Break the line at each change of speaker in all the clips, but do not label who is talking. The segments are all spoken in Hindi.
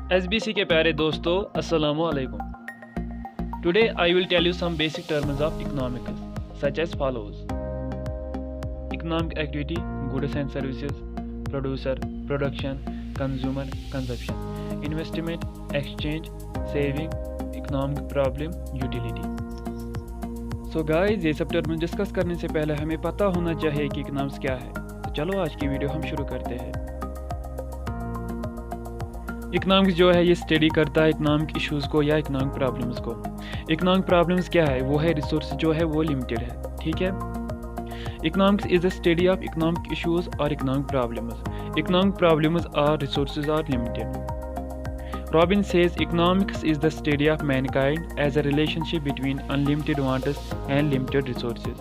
SBC के प्यारे दोस्तों, अस्सलामु अलैकुम। Today I will tell you some basic terms of economics such as follows: economic activity, goods and services, producer, production, consumer, consumption, investment, exchange, saving, economic problem, utility। So guys, ये सब टर्म डिस्कस करने से पहले हमें पता होना चाहिए कि इकोनॉमिक्स क्या है। तो चलो आज की वीडियो हम शुरू करते हैं। इकोनॉमिक्स जो है ये स्टडी करता है इकोनॉमिक इश्यूज़ को या इकोनॉमिक प्रॉब्लम्स को। इकोनॉमिक प्रॉब्लम्स क्या है? वो है रिसोर्स जो है वो लिमिटेड है, ठीक है। Economics is the study of economic issues और इकोनॉमिक प्रॉब्लम्स। इकोनॉमिक प्रॉब्लम्स और resources are limited. Robbins says economics is the study of mankind as a relationship between unlimited wants and limited resources.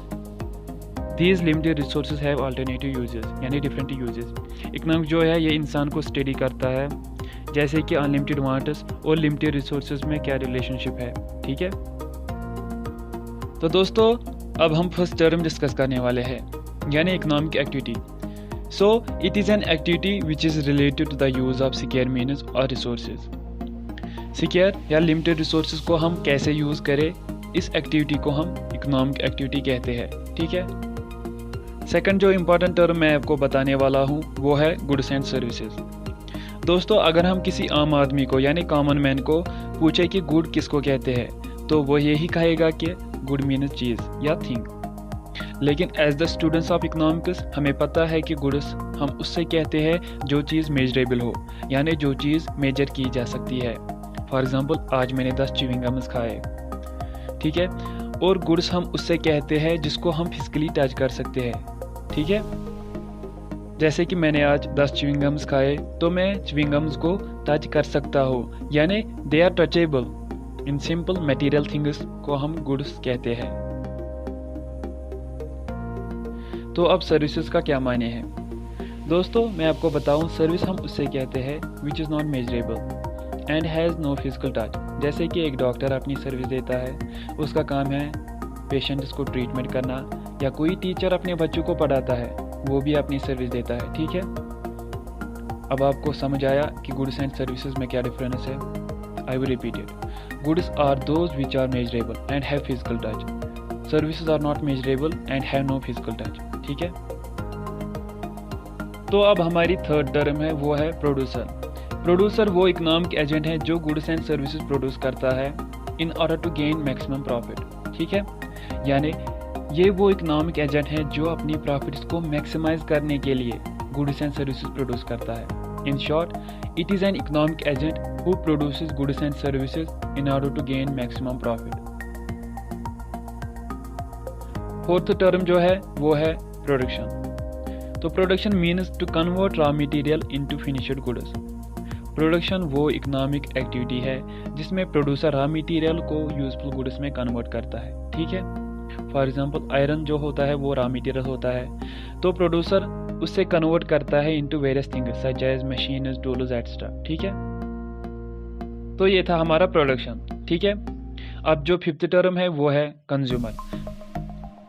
These limited resources have alternative uses, यानी डिफरेंट यूजेस। इकोनॉमिक्स जो है ये इंसान को स्टडी करता है जैसे कि अनलिमिटेड वांट्स और लिमिटेड रिसोर्सेज में क्या रिलेशनशिप है, ठीक है। तो दोस्तों अब हम फर्स्ट टर्म डिस्कस करने वाले हैं, यानी economic activity. So it is an activity which is related to the use of scarce means और रिसोर्सेज। स्केयर या लिमिटेड रिसोर्सेज को हम कैसे यूज़ करें, इस एक्टिविटी को हम इकोनॉमिक एक्टिविटी कहते हैं, ठीक है। सेकंड जो इम्पोर्टेंट टर्म मैं आपको बताने वाला हूँ वो है गुड्स एंड सर्विसेज। दोस्तों अगर हम किसी आम आदमी को यानी कॉमन मैन को पूछे कि गुड किसको कहते हैं, तो वो यही कहेगा कि गुड मीन्स चीज़ या थिंग। लेकिन as the students of economics हमें पता है कि गुड्स हम उससे कहते हैं जो चीज़ मेजरेबल हो, यानी जो चीज़ मेजर की जा सकती है। फॉर एग्जांपल आज मैंने 10 च्युइंग गम्स खाए, ठीक है। और गुड्स हम उससे कहते हैं जिसको हम फिजिकली टच कर सकते हैं, ठीक है। जैसे कि मैंने आज 10 च्युइंग गम्स खाए तो मैं च्युइंग गम्स को टच कर सकता हूँ, यानी दे आर टचेबल। इन सिंपल मटेरियल थिंग्स को हम गुड्स कहते हैं। तो अब सर्विसेज का क्या मायने हैं? दोस्तों मैं आपको बताऊं, सर्विस हम उससे कहते हैं which is not measurable and has no physical touch. जैसे कि एक डॉक्टर अपनी सर्विस देता है, उसका काम है पेशेंट्स को ट्रीटमेंट करना, या कोई टीचर अपने बच्चों को पढ़ाता है, वो भी अपनी सर्विस देता है, ठीक है। अब आपको समझ आया कि गुड्स एंड सर्विसेज में क्या डिफरेंस है। I will repeat it. Goods are those which are measurable and have physical touch. Services are not measurable and have no physical touch, ठीक है। तो अब हमारी थर्ड टर्म है वो है प्रोड्यूसर। प्रोड्यूसर वो इकोनॉमिक एजेंट है जो गुड्स एंड सर्विसेज प्रोड्यूस करता है in order to gain maximum profit, ठीक है। यानी ये वो इकोनॉमिक एजेंट है जो अपनी प्रॉफिट्स को मैक्सिमाइज करने के लिए गुड्स एंड सर्विसेज प्रोड्यूस करता है। In short, it is an economic agent who produces goods and services in order to gain maximum profit. Fourth term जो है वो है प्रोडक्शन। तो production means to convert raw material into finished goods. Production वो इकोनॉमिक एक्टिविटी है जिसमें प्रोड्यूसर रॉ मटेरियल को यूजफुल गुड्स में कन्वर्ट करता है, ठीक है। फॉर एग्जाम्पल आयरन जो होता है वो रॉ मटेरियल होता है, तो प्रोड्यूसर उससे कन्वर्ट करता है into various things such as machines, tools etcetera, ठीक है। तो ये था हमारा प्रोडक्शन, ठीक है। अब जो फिफ्थ टर्म है वो है consumer.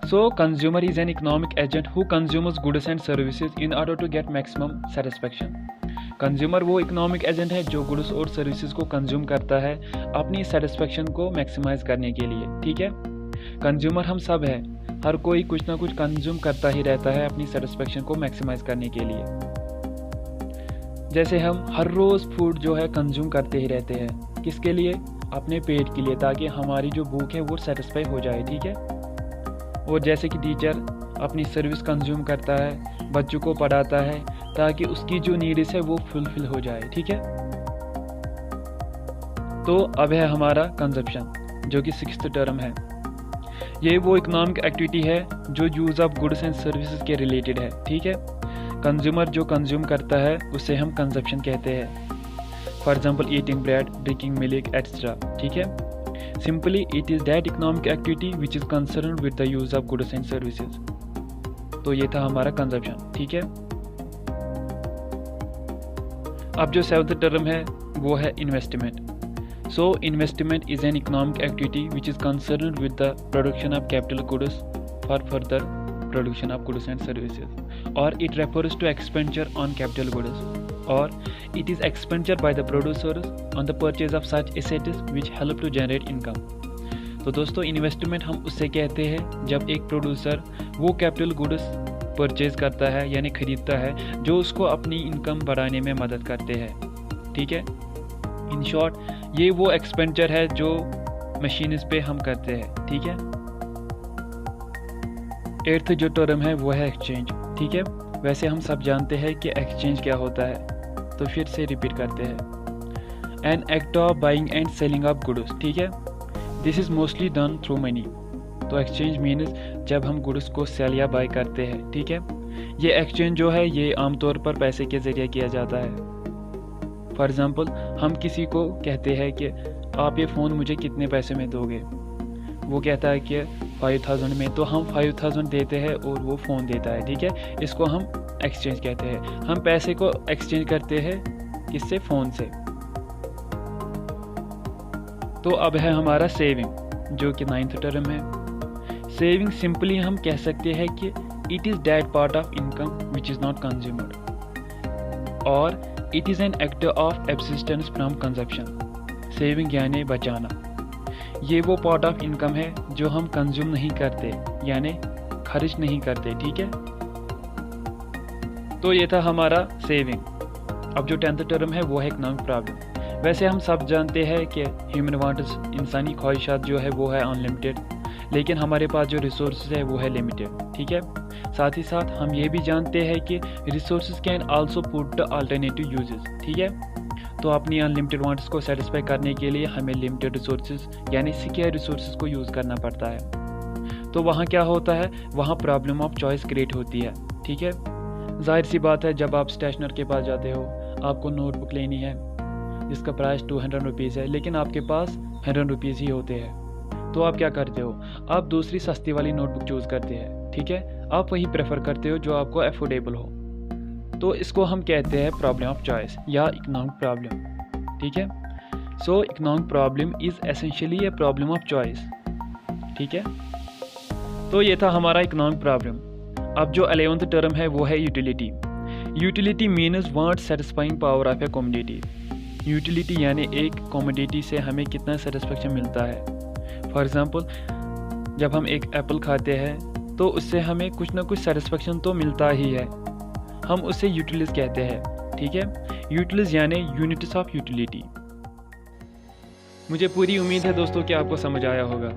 So consumer is an economic agent who consumes goods and services in order to get maximum satisfaction. Consumer वो इकोनॉमिक एजेंट है जो गुड्स और सर्विसेज को कंज्यूम करता है अपनी सेटिस्फेक्शन को मैक्सिमाइज करने के लिए, ठीक है। कंज्यूमर हम सब है, हर कोई कुछ ना कुछ कंज्यूम करता ही रहता है अपनी सेटिस्फेक्शन को मैक्सिमाइज करने के लिए। जैसे हम हर रोज़ फूड जो है कंज्यूम करते ही रहते हैं, किसके लिए? अपने पेट के लिए, ताकि हमारी जो भूख है वो सेटिस्फाई हो जाए, ठीक है। और जैसे कि टीचर अपनी सर्विस कंज्यूम करता है, बच्चों को पढ़ाता है ताकि उसकी जो नीड्स है वो फुलफिल हो जाए, ठीक है। तो अब है हमारा कंजप्शन, जो कि सिक्स्थ टर्म है। ये वो इकोनॉमिक एक्टिविटी है जो use of goods and services के रिलेटेड है, ठीक है। कंज्यूमर जो कंज्यूम करता है उसे हम कंजप्शन कहते हैं। For example eating bread, drinking milk etcetera, ठीक है। Simply it is that economic activity which is concerned with the use of goods and services. तो ये था हमारा कंजप्शन, ठीक है। अब जो सेवंथ टर्म है वो है investment. So investment is an economic activity which is concerned with the production of capital goods for further production of goods and services, or it refers to expenditure on capital goods or it is expenditure by the producers on the purchase of such assets which help to generate income। तो दोस्तों इन्वेस्टमेंट हम उससे कहते हैं जब एक प्रोड्यूसर वो कैपिटल गुड्स परचेज करता है यानी खरीदता है जो उसको अपनी इनकम बढ़ाने में मदद करते हैं, ठीक है। इन शॉर्ट ये वो एक्सपेंडिचर है जो मशीन्स पे हम करते हैं, ठीक है। 8th जो टर्म है वो है एक्सचेंज, ठीक है। वैसे हम सब जानते हैं कि एक्सचेंज क्या होता है, तो फिर से रिपीट करते हैं। N act of buying and selling of goods, ठीक है। This is mostly done through money. तो एक्सचेंज मीन्स जब हम गुड्स को सेल या बाय करते हैं, ठीक है। ये एक्सचेंज जो है ये आमतौर पर पैसे के ज़रिए किया जाता है। फॉर एग्ज़ाम्पल हम किसी को कहते हैं कि आप ये फ़ोन मुझे कितने पैसे में दोगे, वो कहता है कि 5000 में, तो हम 5000 देते हैं और वो फ़ोन देता है, ठीक है। इसको हम एक्सचेंज कहते हैं। हम पैसे को एक्सचेंज करते हैं किससे? फ़ोन से। तो अब है हमारा सेविंग जो कि 9th टर्म है। सेविंग सिंपली हम कह सकते हैं कि it is that part of income which is not consumed और it is an act of abstinence from consumption. Saving यानी बचाना, ये वो पार्ट ऑफ इनकम है जो हम कंज्यूम नहीं करते यानी खर्च नहीं करते, ठीक है। तो ये था हमारा सेविंग। अब जो 10th टर्म है वो है इकोनॉमिक प्रॉब्लम। वैसे हम सब जानते हैं कि ह्यूमन वांट्स, इंसानी ख्वाहिशात जो है वो है अनलिमिटेड, लेकिन हमारे पास जो रिसोर्सेज है वो है लिमिटेड, ठीक है। साथ ही साथ हम ये भी जानते हैं कि resources can also put the alternative uses, ठीक है। तो अपनी अनलिमिटेड वांट्स को सेटिस्फाई करने के लिए हमें लिमिटेड रिसोर्सेज यानी स्केयर रिसोर्सेज को यूज़ करना पड़ता है। तो वहाँ क्या होता है, वहाँ प्रॉब्लम ऑफ चॉइस क्रिएट होती है, ठीक है। जाहिर सी बात है, जब आप स्टेशनर के पास जाते हो, आपको नोटबुक लेनी है जिसका प्राइस 200 रुपीज़ है, लेकिन आपके पास 100 रुपीज़ ही होते हैं। तो आप क्या करते हो, आप दूसरी सस्ती वाली नोटबुक चूज़ करते हैं, ठीक है। आप वही प्रेफर करते हो जो आपको अफोर्डेबल हो। तो इसको हम कहते हैं प्रॉब्लम ऑफ चॉइस या इकोनॉमिक प्रॉब्लम, ठीक है। सो economic problem is essentially a problem of choice, ठीक है। तो ये था हमारा इकोनॉमिक प्रॉब्लम। अब जो 11th टर्म है वो है utility. Utility means want satisfying power of A commodity. Utility यानी एक कमोडिटी से हमें कितना सेटिस्फेक्शन मिलता है। फॉर एग्ज़ाम्पल जब हम एक एप्पल खाते हैं तो उससे हमें कुछ ना कुछ सेटिस्फेक्शन तो मिलता ही है, हम उसे यूटिलिटीज कहते हैं, ठीक है। यूटिलिटीज यानी यूनिट्स ऑफ यूटिलिटी। मुझे पूरी उम्मीद है दोस्तों कि आपको समझ आया होगा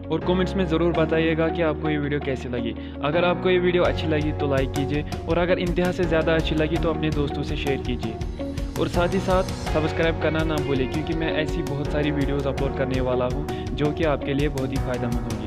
और कमेंट्स में ज़रूर बताइएगा कि आपको ये वीडियो कैसी लगी। अगर आपको ये वीडियो अच्छी लगी तो लाइक कीजिए और अगर इंतहा से ज़्यादा अच्छी लगी तो अपने दोस्तों से शेयर कीजिए और साथ ही साथ सब्सक्राइब करना ना भूलें, क्योंकि मैं ऐसी बहुत सारी वीडियोज़ अपलोड करने वाला हूँ जो कि आपके लिए बहुत ही फ़ायदेमंद होंगी।